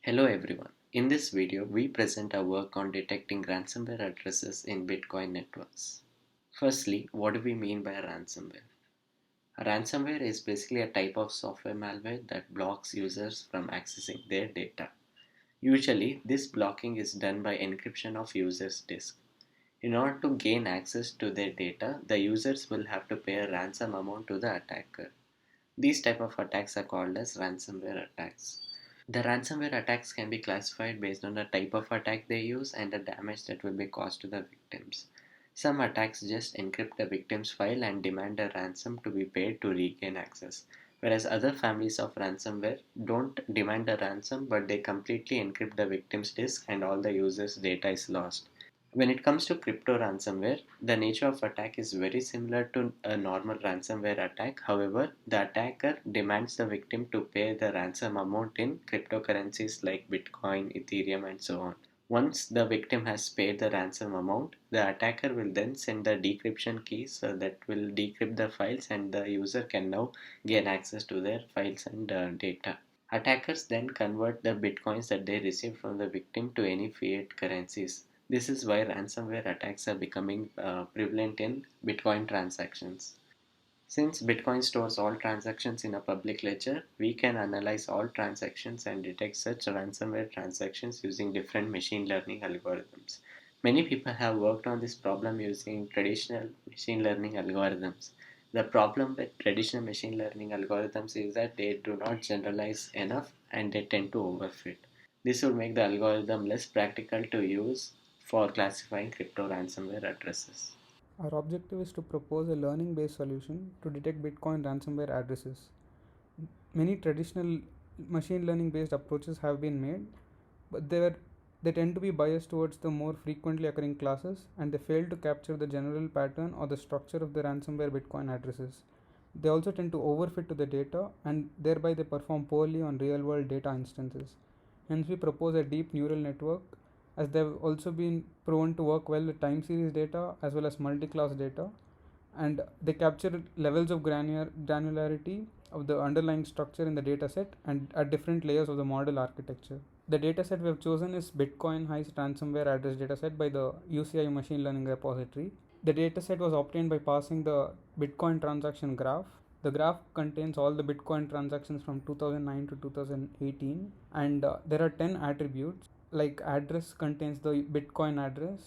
Hello everyone. In this video, we present our work on detecting ransomware addresses in Bitcoin networks. Firstly, what do we mean by ransomware? A ransomware is basically a type of software malware that blocks users from accessing their data. Usually, this blocking is done by encryption of users' disk. In order to gain access to their data, the users will have to pay a ransom amount to the attacker. These type of attacks are called as ransomware attacks. The ransomware attacks can be classified based on the type of attack they use and the damage that will be caused to the victims. Some attacks just encrypt the victim's file and demand a ransom to be paid to regain access, whereas other families of ransomware don't demand a ransom but they completely encrypt the victim's disk and all the user's data is lost. When it comes to crypto ransomware, the nature of attack is very similar to a normal ransomware attack. However, the attacker demands the victim to pay the ransom amount in cryptocurrencies like Bitcoin, Ethereum, and so on. Once the victim has paid the ransom amount, the attacker will then send the decryption keys that will decrypt the files, and the user can now gain access to their files and data. Attackers then convert the bitcoins that they receive from the victim to any fiat currencies. This is why ransomware attacks are becoming prevalent in Bitcoin transactions. Since Bitcoin stores all transactions in a public ledger, we can analyze all transactions and detect such ransomware transactions using different machine learning algorithms. Many people have worked on this problem using traditional machine learning algorithms. The problem with traditional machine learning algorithms is that they do not generalize enough and they tend to overfit. This would make the algorithm less practical to use for classifying crypto ransomware addresses. Our objective is to propose a learning based solution to detect Bitcoin ransomware addresses. Many traditional machine learning based approaches have been made, but they tend to be biased towards the more frequently occurring classes and they fail to capture the general pattern or the structure of the ransomware Bitcoin addresses. They also tend to overfit to the data and thereby they perform poorly on real world data instances. Hence, we propose a deep neural network as they've also been proven to work well with time series data as well as multi class data, and they capture levels of granularity of the underlying structure in the dataset and at different layers of the model architecture. The dataset we have chosen is Bitcoin Heist ransomware address dataset by the UCI machine learning repository. The dataset was obtained by passing the Bitcoin transaction graph. The graph contains all the Bitcoin transactions from 2009 to 2018, and there are 10 attributes. Like address contains the Bitcoin address,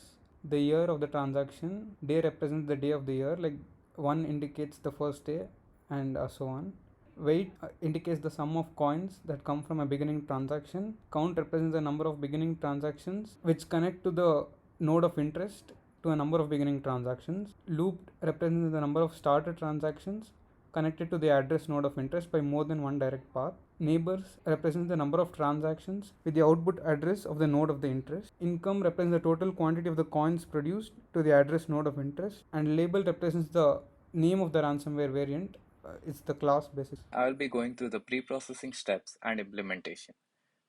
the year of the transaction, day represents the day of the year, like 1 indicates the first day, and so on. Weight indicates the sum of coins that come from a beginning transaction. Count represents the number of beginning transactions which connect to the node of interest to a number of beginning transactions. Looped represents the number of started transactions connected to the address node of interest by more than one direct path. Neighbors represents the number of transactions with the output address of the node of the interest. Income represents the total quantity of the coins produced to the address node of interest. And label represents the name of the ransomware variant. It's the class basis. I will be going through the pre-processing steps and implementation.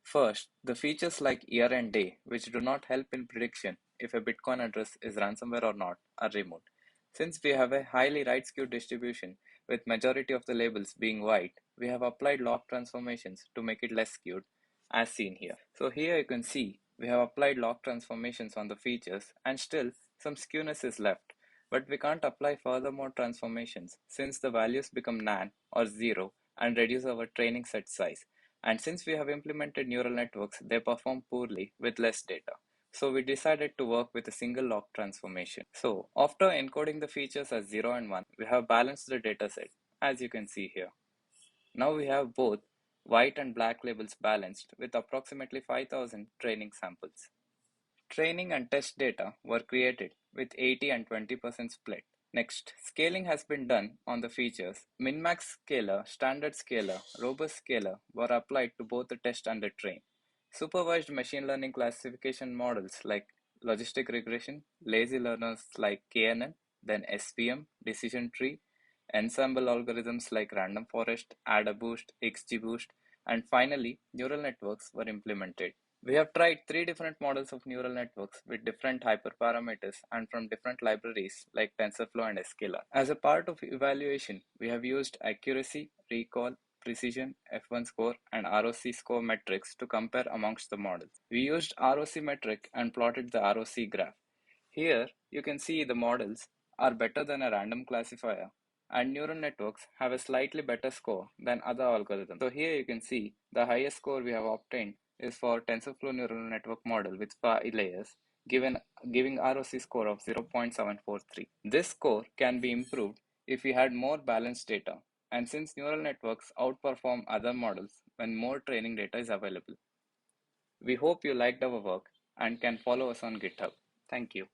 First, the features like year and day, which do not help in prediction if a Bitcoin address is ransomware or not, are removed. Since we have a highly right-skewed distribution, with majority of the labels being white, we have applied log transformations to make it less skewed, as seen here. So here you can see we have applied log transformations on the features and still some skewness is left. But we can't apply furthermore transformations since the values become nan or 0 and reduce our training set size. And since we have implemented neural networks, they perform poorly with less data. So we decided to work with a single log transformation. So after encoding the features as 0 and 1, we have balanced the dataset, as you can see here. Now we have both white and black labels balanced with approximately 5,000 training samples. Training and test data were created with 80 and 20% split. Next, scaling has been done on the features. Min-max scaler, standard scaler, robust scaler were applied to both the test and the train. Supervised machine learning classification models like logistic regression, lazy learners like KNN, then SVM, decision tree, ensemble algorithms like random forest, AdaBoost, XGBoost, and finally, neural networks were implemented. We have tried three different models of neural networks with different hyperparameters and from different libraries like TensorFlow and Scala. As a part of evaluation, we have used accuracy, recall, precision, F1 score, and ROC score metrics to compare amongst the models. We used ROC metric and plotted the ROC graph. Here, you can see the models are better than a random classifier, and neural networks have a slightly better score than other algorithms. So here you can see the highest score we have obtained is for TensorFlow neural network model with 5 layers, giving ROC score of 0.743. This score can be improved if we had more balanced data, and since neural networks outperform other models when more training data is available. We hope you liked our work and can follow us on GitHub. Thank you.